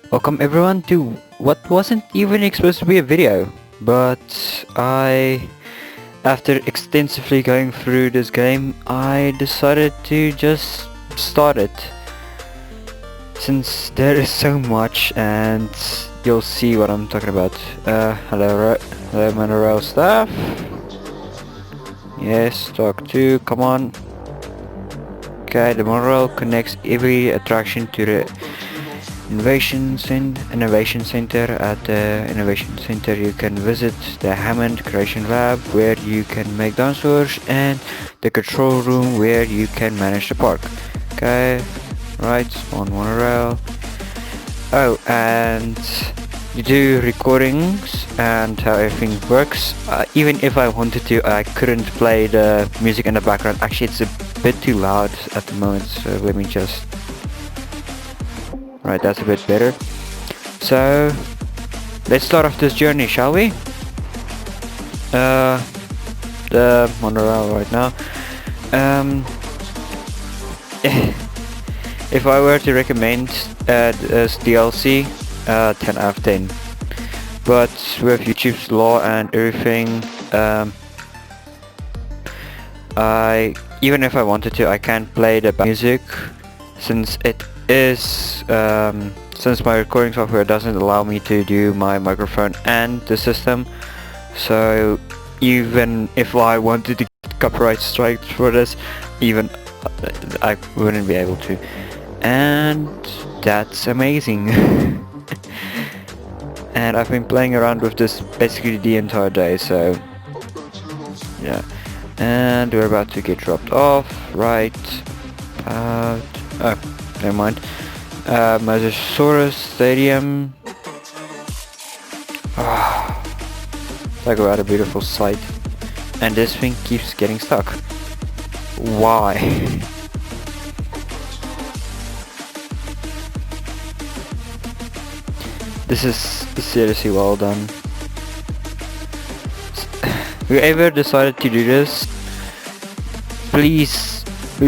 Welcome everyone to what wasn't even supposed to be a video, but after extensively going through this game, I decided to just start it. Since there is so much and you'll see what I'm talking about. Hello Monroe staff. Yes, talk to, come on. Okay, the monorail connects every attraction to the Innovation Center. At the Innovation Center you can visit the Hammond Creation Lab where you can make dinosaurs and the control room where you can manage the park. Okay, right, on monorail. Oh, and you do recordings and how everything works. Even if I wanted to, I couldn't play the music in the background. Actually, it's a bit too loud at the moment, so let me just... Right, that's a bit better. So, let's start off this journey, shall we? The monorail right now. If I were to recommend this DLC, 10 out of 10. But with YouTube's law and everything, even if I wanted to, I can't play the music since it is since my recording software doesn't allow me to do my microphone and the system. So even if I wanted to get copyright strikes for this, even I wouldn't be able to. And that's amazing. And I've been playing around with this basically the entire day, so yeah. And we're about to get dropped off, right? Oh, never mind. Mosasaurus Stadium. Talk about a beautiful sight. And this thing keeps getting stuck. Why? This is seriously well done. Whoever decided to do this, please,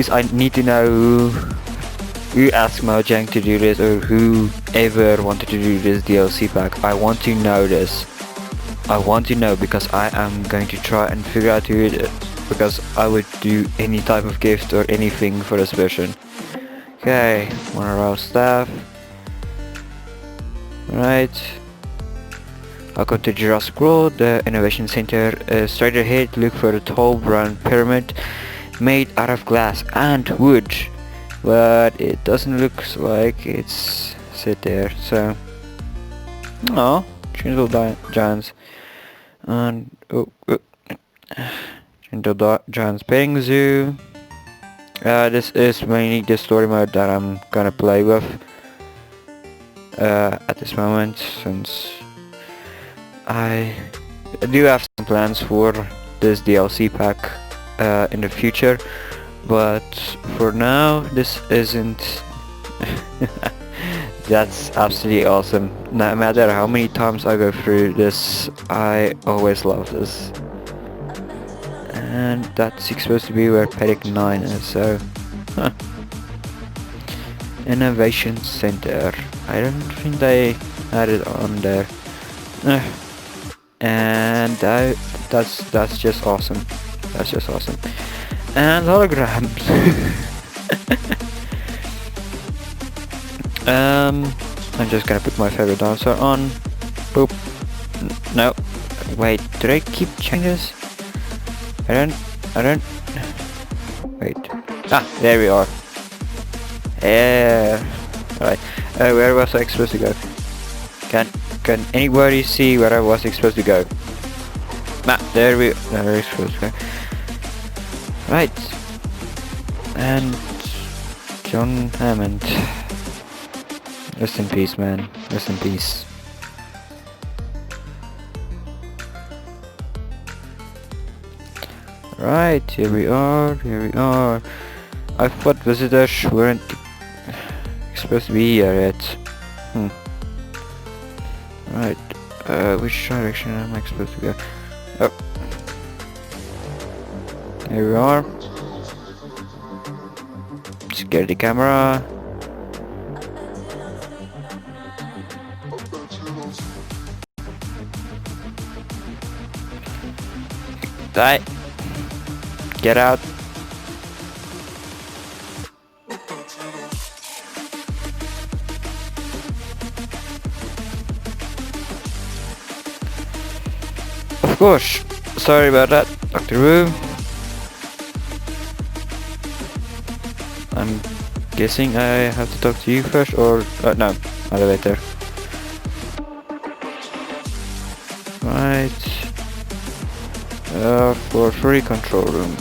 I need to know who asked Mojang to do this, or whoever wanted to do this DLC pack. I want to know this. I want to know, because I am going to try and figure out who it is, because I would do any type of gift or anything for this version. Okay, one of our staff. Right. I'll go to Jurassic World, the Innovation Center. Straight ahead, look for a tall brown pyramid made out of glass and wood. But it doesn't look like it's sit there, so... Oh, Gentle Giants. And... Gentle Giants Petting Zoo. This is mainly the story mode that I'm gonna play with. At this moment, since I do have some plans for this DLC pack in the future, but for now this isn't. That's absolutely awesome. No matter how many times I go through this, I always love this. And that's supposed to be where Paddock 9 is, so... Huh. Innovation Center. I don't think they had it on there. And that's just awesome. That's just awesome. And holograms. I'm just gonna put my favorite dinosaur on. Boop. No. Wait, did I keep checking this? I don't... Wait. Ah, there we are. Yeah. Alright. Where was I supposed to go? Can anybody see where I was supposed to go? There we're supposed to go. Right. And John Hammond. Rest in peace, man. Rest in peace. Right, here we are. I thought visitors weren't supposed to be here yet. Right, which direction am I supposed to go? Oh. Here we are. Security camera. Die. Get out. Of course. Sorry about that, Dr. Wu. I'm guessing I have to talk to you first, or no, elevator. Right. For free control room.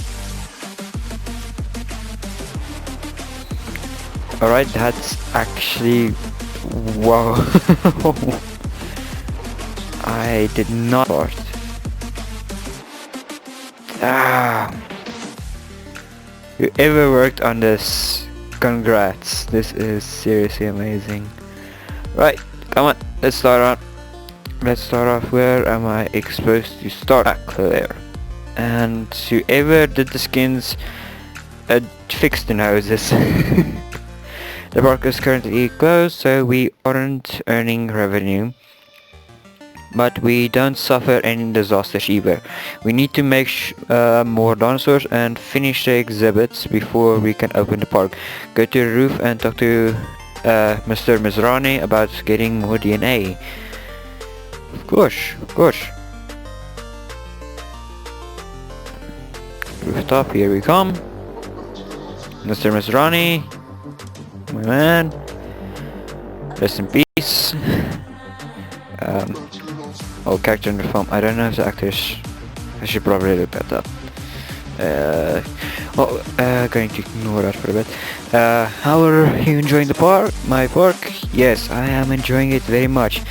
Alright, that's actually... wow. I did not part. Whoever worked on this, congrats. This is seriously amazing. Right, come on, let's start on. Let's start off. Where am I supposed to start? Clear. And whoever did the skins fixed the noses. The park is currently closed, so we aren't earning revenue. But we don't suffer any disasters either. We need to make more dinosaurs and finish the exhibits before we can open the park. Go to the roof and talk to Mr. Mizrani about getting more DNA. Of course, of course. Rooftop, here we come. Mr. Mizrani, my man. Rest in peace. Character in the film. I don't know if the actors. I should probably look that up. Going to ignore that for a bit. How are you enjoying the park? My park? Yes, I am enjoying it very much.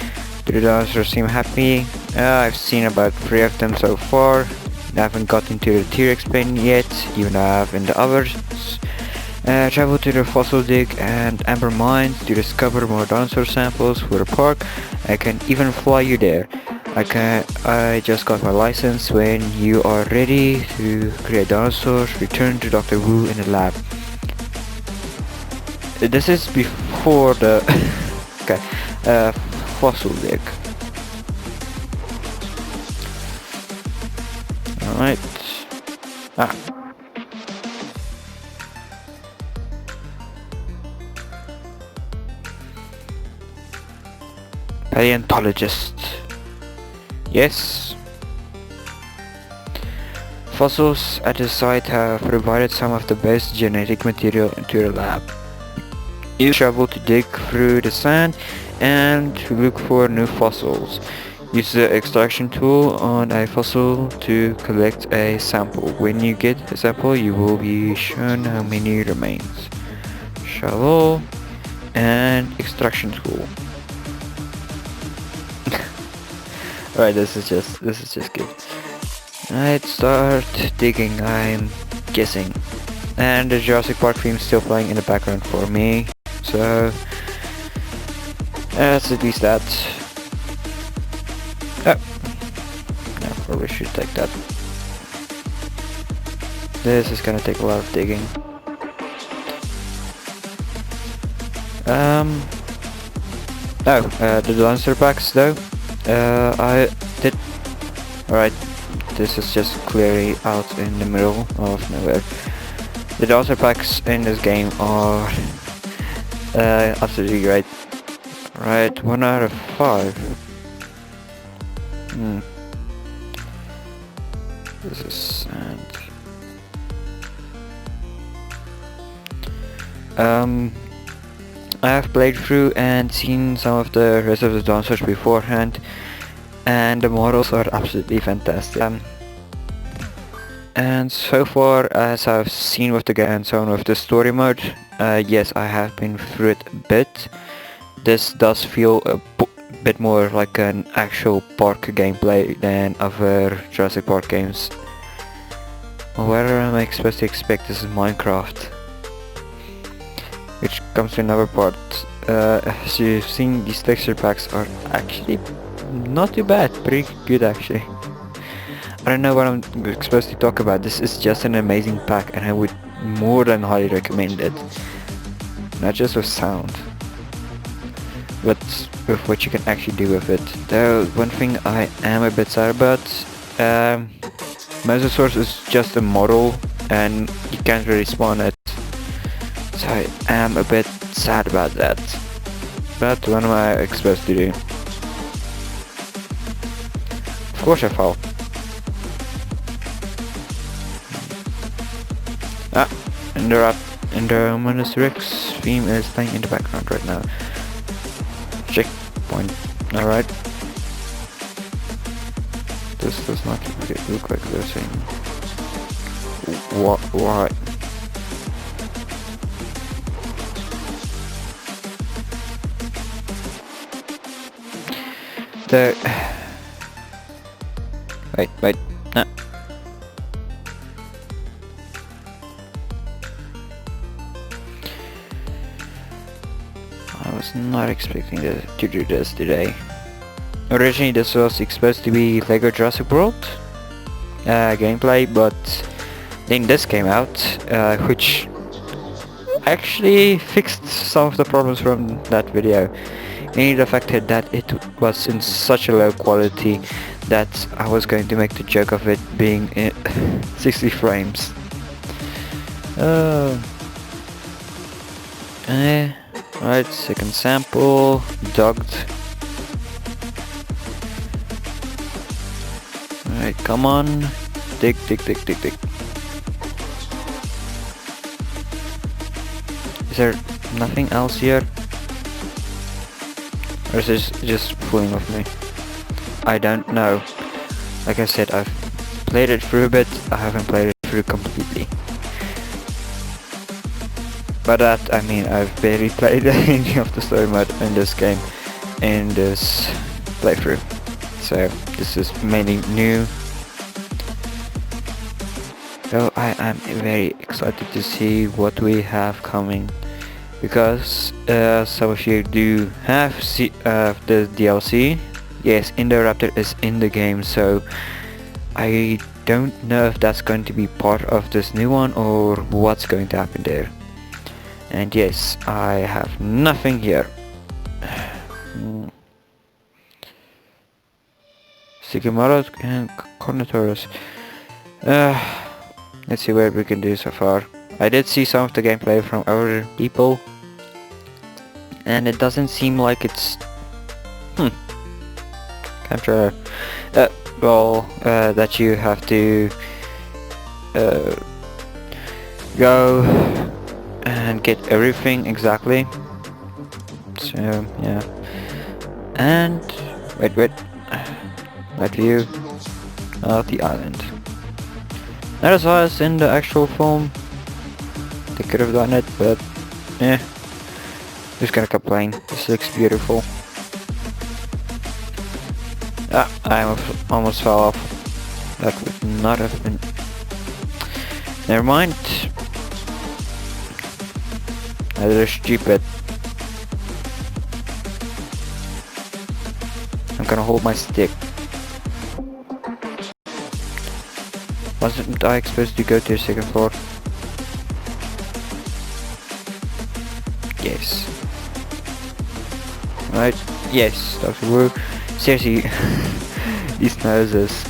The dinosaurs seem happy. I've seen about 3 of them so far. I haven't gotten to the T-Rex plane yet, even though I have in the others. Travel to the fossil dig and amber mine to discover more dinosaur samples for the park. I can even fly you there. I just got my license. When you are ready to create dinosaurs, return to Dr. Wu in the lab. This is before the okay, fossil dig. Alright. Paleontologist. Yes. Fossils at the site have provided some of the best genetic material into the lab. You travel to dig through the sand and look for new fossils. Use the extraction tool on a fossil to collect a sample. When you get a sample, you will be shown how many remains. Shovel and extraction tool. Alright, this is just good. Alright, start digging, I'm guessing. And the Jurassic Park theme is still playing in the background for me. So that's at least that. Oh, I probably should take that. This is gonna take a lot of digging. The dinosaur packs though. I did. Alright, this is just clearly out in the middle of nowhere. The dinosaur packs in this game are absolutely great. Right, 1 out of 5. This is sand. I have played through and seen some of the rest of the dinosaurs beforehand, and the models are absolutely fantastic. And so far as I've seen with the game and so on with the story mode, yes, I have been through it a bit. This does feel a bit more like an actual park gameplay than other Jurassic Park games. What am I supposed to expect? This is Minecraft. Which comes to another part. As you've seen, these texture packs are actually not too bad, pretty good actually. I don't know what I'm supposed to talk about. This is just an amazing pack and I would more than highly recommend it. Not just with sound, but with what you can actually do with it. Though one thing I am a bit sad about, Mosasaurus is just a model and you can't really spawn it. So I am a bit sad about that. But what am I supposed to do? Of course I fall. Ah, Endermanus Rex theme is playing in the background right now. Checkpoint. Alright. This does not look like the same. What? Why? There. Wait. Nah. I was not expecting to do this today. Originally this was supposed to be Lego Jurassic World gameplay, but then this came out, which actually fixed some of the problems from that video. Mainly the fact that it was in such a low quality that I was going to make the joke of it being in 60 frames. Right, second sample, dogged. Alright, come on. Dig. Is there nothing else here? Or is this just fooling with me? I don't know. Like I said, I've played it through a bit, I haven't played it through completely. By that I mean I've barely played any of the story mode in this game, in this playthrough. So this is mainly new. So I am very excited to see what we have coming, because some of you do have the DLC. Yes, Indoraptor is in the game, so I don't know if that's going to be part of this new one or what's going to happen there. And yes, I have nothing here. Sycamores and Cornitosaurus. Let's see what we can do so far. I did see some of the gameplay from other people, and it doesn't seem like it's capture that you have to go and get everything exactly. So yeah, and wait, that view of the island. Not as high as in the actual film. They could have done it, but yeah, who's gonna complain? This looks beautiful. Ah, I almost fell off. That would not have been. Never mind. They're stupid. I'm gonna hold my stick. Wasn't I supposed to go to the second floor? Yes. Right? Yes, Dr. Wu. Seriously, these noses.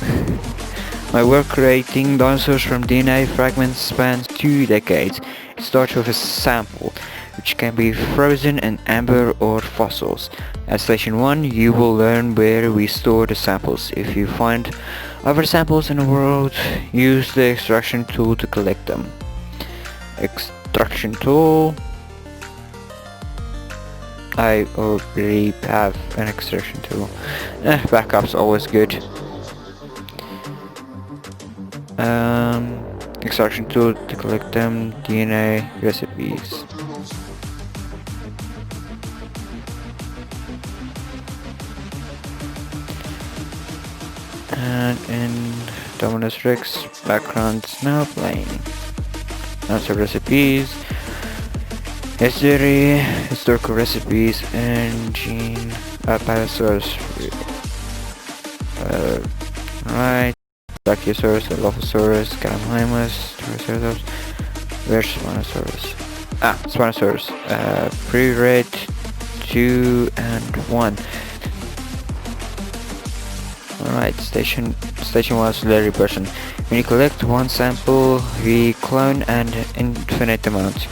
My work creating dinosaurs from DNA fragments spans 2 decades. It starts with a sample, which can be frozen in amber or fossils. At Station 1, you will learn where we store the samples. If you find other samples in the world, use the extraction tool to collect them. Extraction tool. I already have an extraction tool. Backup's always good. Extraction tool to collect them. DNA recipes. And in Dominus Rex, background's now playing. Answer recipes. History, historical recipes, and gene Palosaurus. Right. Brachiosaurus, Dilophosaurus, Gallimimus, Triceratops. Where's Spinosaurus? Ah, Spinosaurus. Pre-read 2 and 1. Alright, station 1 is Larry Person. When you collect one sample, we clone an infinite amount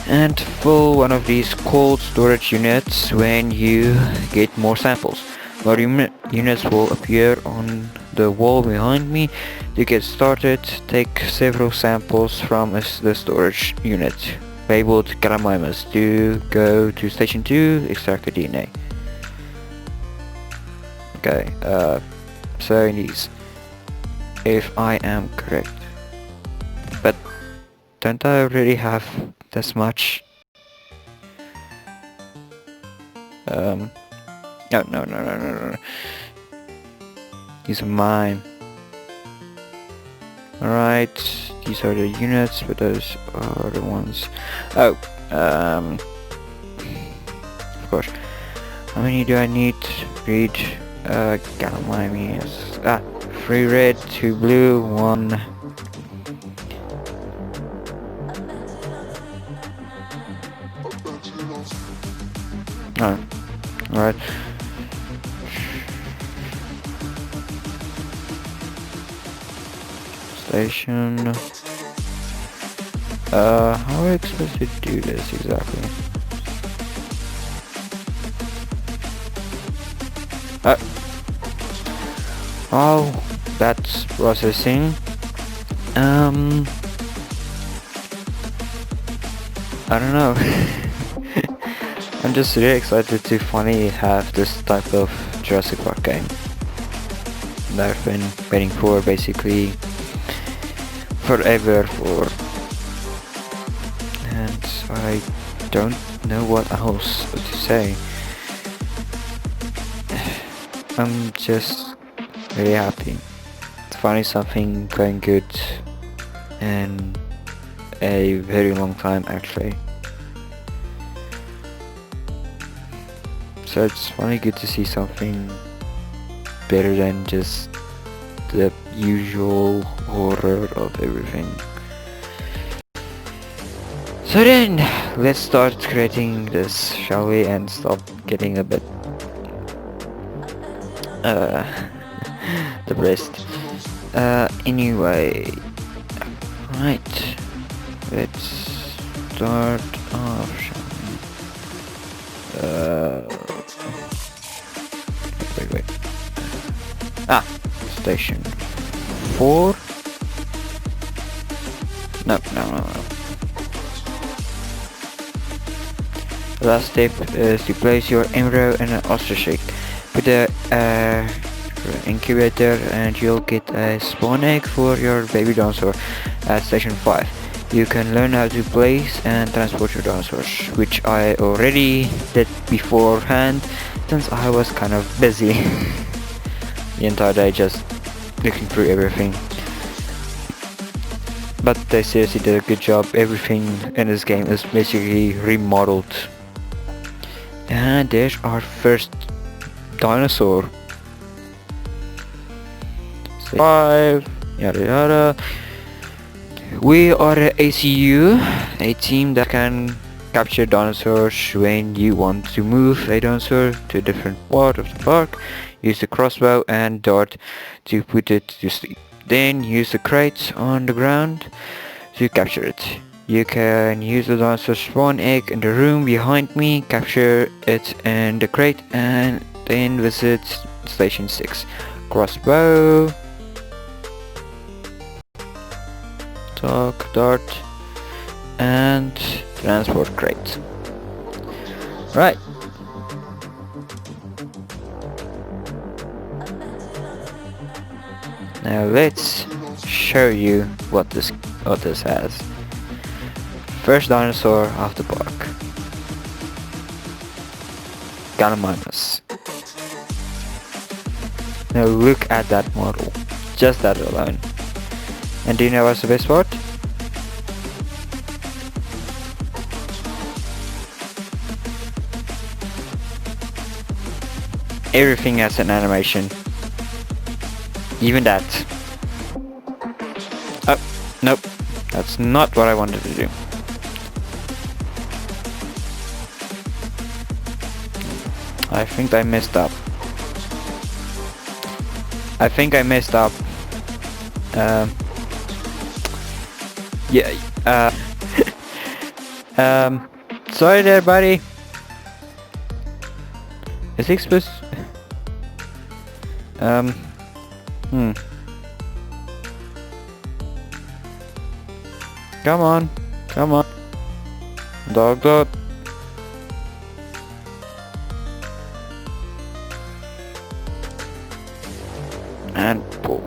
and fill one of these cold storage units. When you get more samples, more units will appear on the wall behind me. To get started, take several samples from the storage unit labeled Calamimus to go to station 2, extract the DNA. Okay, so these, if I am correct, but don't I already have this much? No, no. These are mine. Alright, these are the units, but those are the ones. Oh, of course. How many do I need? Read, Galamimus. 3 red, 2 blue, 1. Oh, alright. Station. How are we supposed to do this exactly? Oh, that's processing. I don't know. I'm just really excited to finally have this type of Jurassic Park game that I've been waiting for basically forever for, and I don't know what else to say. I'm just really happy to finally something going good in a very long time actually. So it's finally good to see something better than just the usual horror of everything. So then, let's start creating this, shall we, and stop getting a bit depressed. Anyway, right, let's start off, shall we? Wait. Station 4. No. The last step is to place your embryo in an ostrich egg. Put the incubator and you'll get a spawn egg for your baby dinosaur at station 5. You can learn how to place and transport your dinosaurs, which I already did beforehand since I was kind of busy the entire day just looking through everything. But they seriously did a good job. Everything in this game is basically remodeled. And there's our first dinosaur. 5, yada yada. We are the ACU, a team that can capture dinosaurs when you want to move a dinosaur to a different part of the park. Use the crossbow and dart to put it to sleep. Then use the crates on the ground to capture it. You can use the dinosaur spawn egg in the room behind me, capture it in the crate, and then visit station 6. Crossbow, dart, and transport crate. Right. Now let's show you what this has. First dinosaur of the park. Gallimimus. Now look at that model. Just that alone. And do you know what's the best part? Everything has an animation. Even that. Oh, nope. That's not what I wanted to do. I think I messed up. Yeah, sorry there, buddy. Is he supposed hmm. Come on. Come on. Dog, dog. And pull.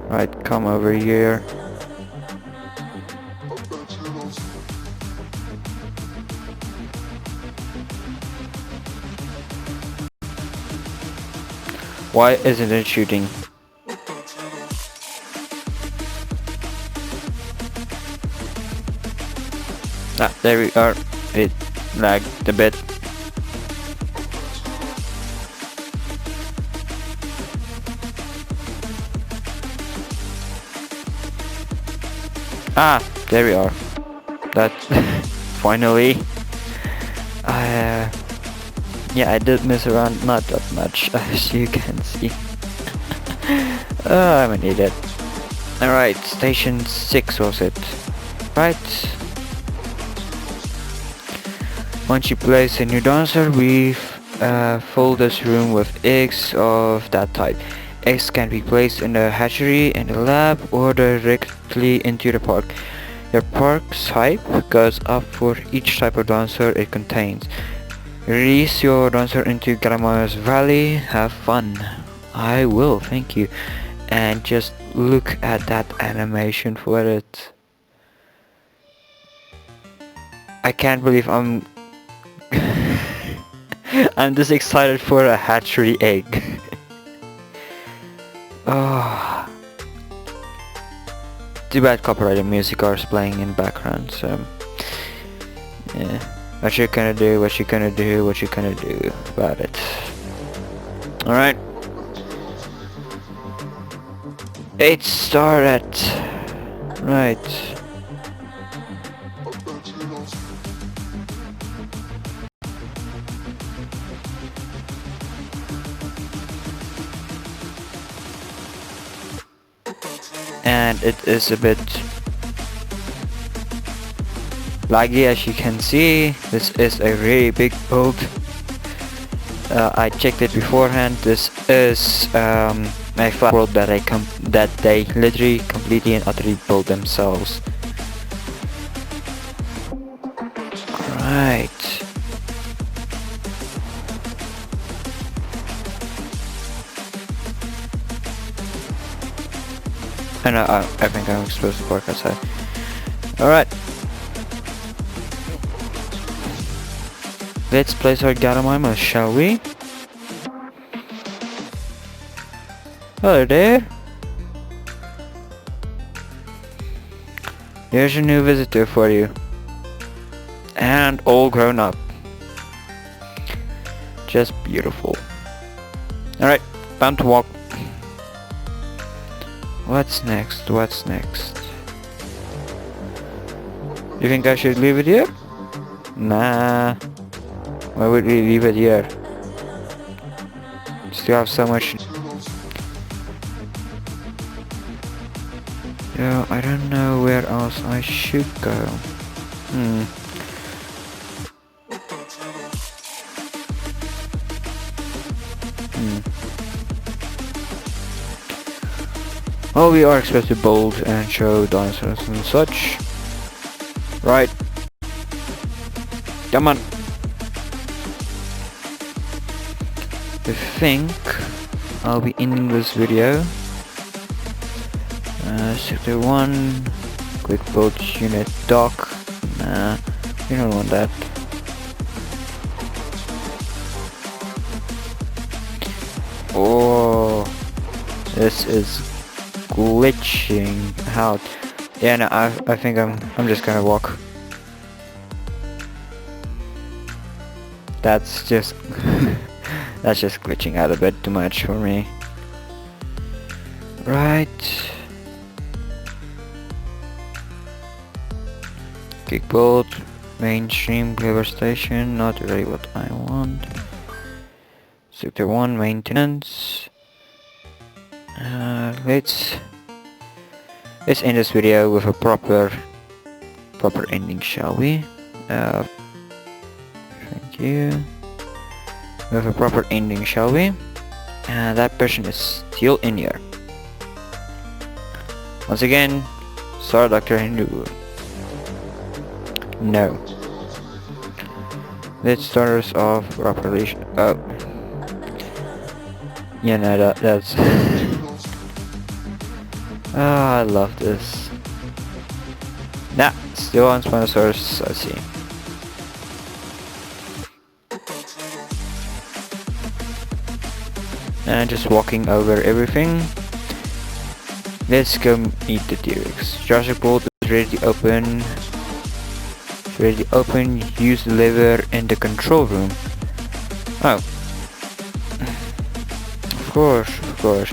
Right, come over here. Why isn't it shooting? Ah, there we are. It lagged a bit. Ah, there we are. That finally. Yeah, I did mess around, not that much, as you can see. I'm an idiot. Alright, station 6 was it. Right. Once you place a new dancer, we fill this room with eggs of that type. Eggs can be placed in the hatchery, in the lab, or directly into the park. Your park's hype goes up for each type of dancer it contains. Release your dancer into Galama's Valley, have fun. I will, thank you. And just look at that animation for it. I can't believe I'm I'm just excited for a hatchery egg. Oh. Too bad copyrighted music is playing in background, so yeah. What you gonna do, what you gonna do, what you gonna do about it. Alright. It started. Right. And it is a bit laggy, as you can see. This is a really big build. I checked it beforehand. This is a flat world that they literally completely and utterly built themselves. Right. And I think I'm supposed to park outside. Alright. Let's place our Garamima, shall we? Hello there. Here's a new visitor for you. And all grown up. Just beautiful. Alright, time to walk. What's next? What's next? You think I should leave it here? Nah. Why would we leave it here? Still have so much. Yeah, I don't know where else I should go. Well, we are expected to build and show dinosaurs and such. Right. Come on. I think I'll be ending this video. Sector 1, quick build unit dock. Nah, you don't want that. Oh, this is glitching out. Yeah, no, I think I'm just gonna walk. That's just that's just glitching out a bit too much for me. Right. Kick bolt, mainstream clever station, not really what I want. Sector 1 maintenance. let's end this video with a proper ending, shall we? Thank you. With a proper ending, shall we? And that person is still in here. Once again, sorry, Dr. Hindu. No. Let's start us off properly. Oh. Yeah, no, that's... Ah, I love this. Nah, still on Spinosaurus, I see. And just walking over everything. Let's go meet the T-Rex. Jurassic World is ready to open. Use the lever in the control room. Oh. Of course.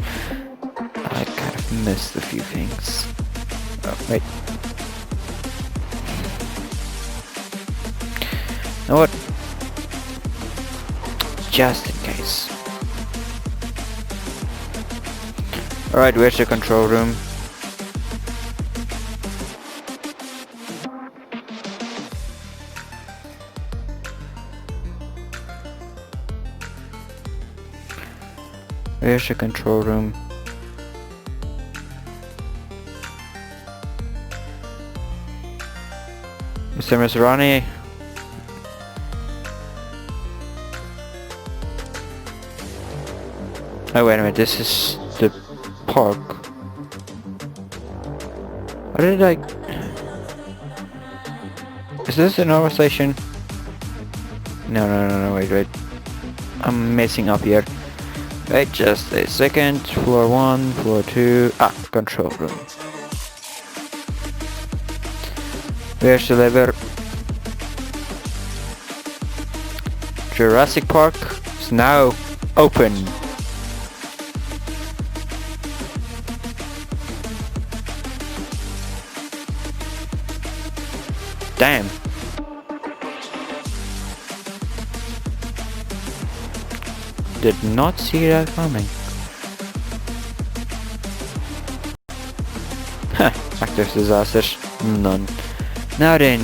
I kind of missed a few things. Oh, wait. You know what? Just in case. Alright, where's the control room? Where's the control room? Mr. Maserani? Oh, wait a minute, this is the park. What did I... Is this a normal station? No, wait. I'm messing up here. Wait just a second. Floor 1, floor 2... Ah, control room. Where's the lever? Jurassic Park is now open. Damn. Did not see that coming. Huh, active disasters. None. Now then,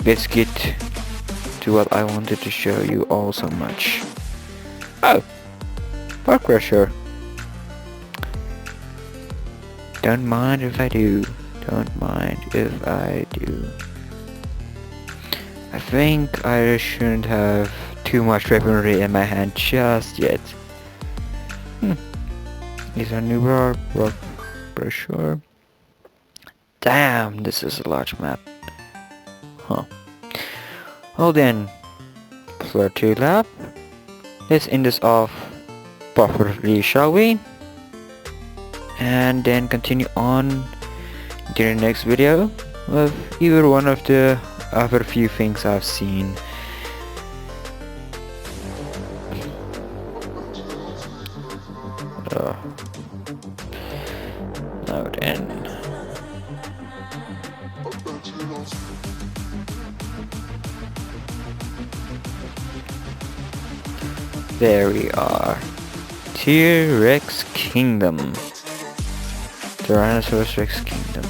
let's get to what I wanted to show you all so much. Oh! Park crusher. Don't mind if I do. I think I shouldn't have too much weaponry in my hand just yet. Is a new rock brochure. Damn, this is a large map. Huh. Well then, floor 2 lab. Let's end this off properly, shall we? And then continue on to the next video with either one of the other few things I've seen. Now then. There we are. T-Rex Kingdom. Tyrannosaurus Rex Kingdom.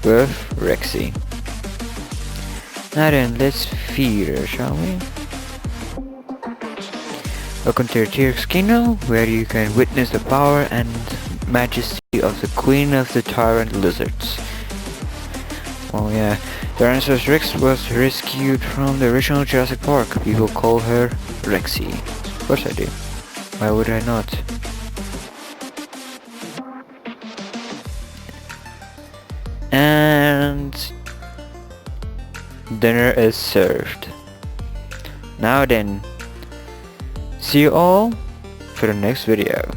With Rexy. Now then, let's feed her, shall we? Welcome to T-Rex Kingdom, where you can witness the power and majesty of the Queen of the Tyrant Lizards. Oh yeah, Tyrannosaurus Rex was rescued from the original Jurassic Park. People call her Rexy. Of course I do. Why would I not? And dinner is served. Now then, see you all for the next video.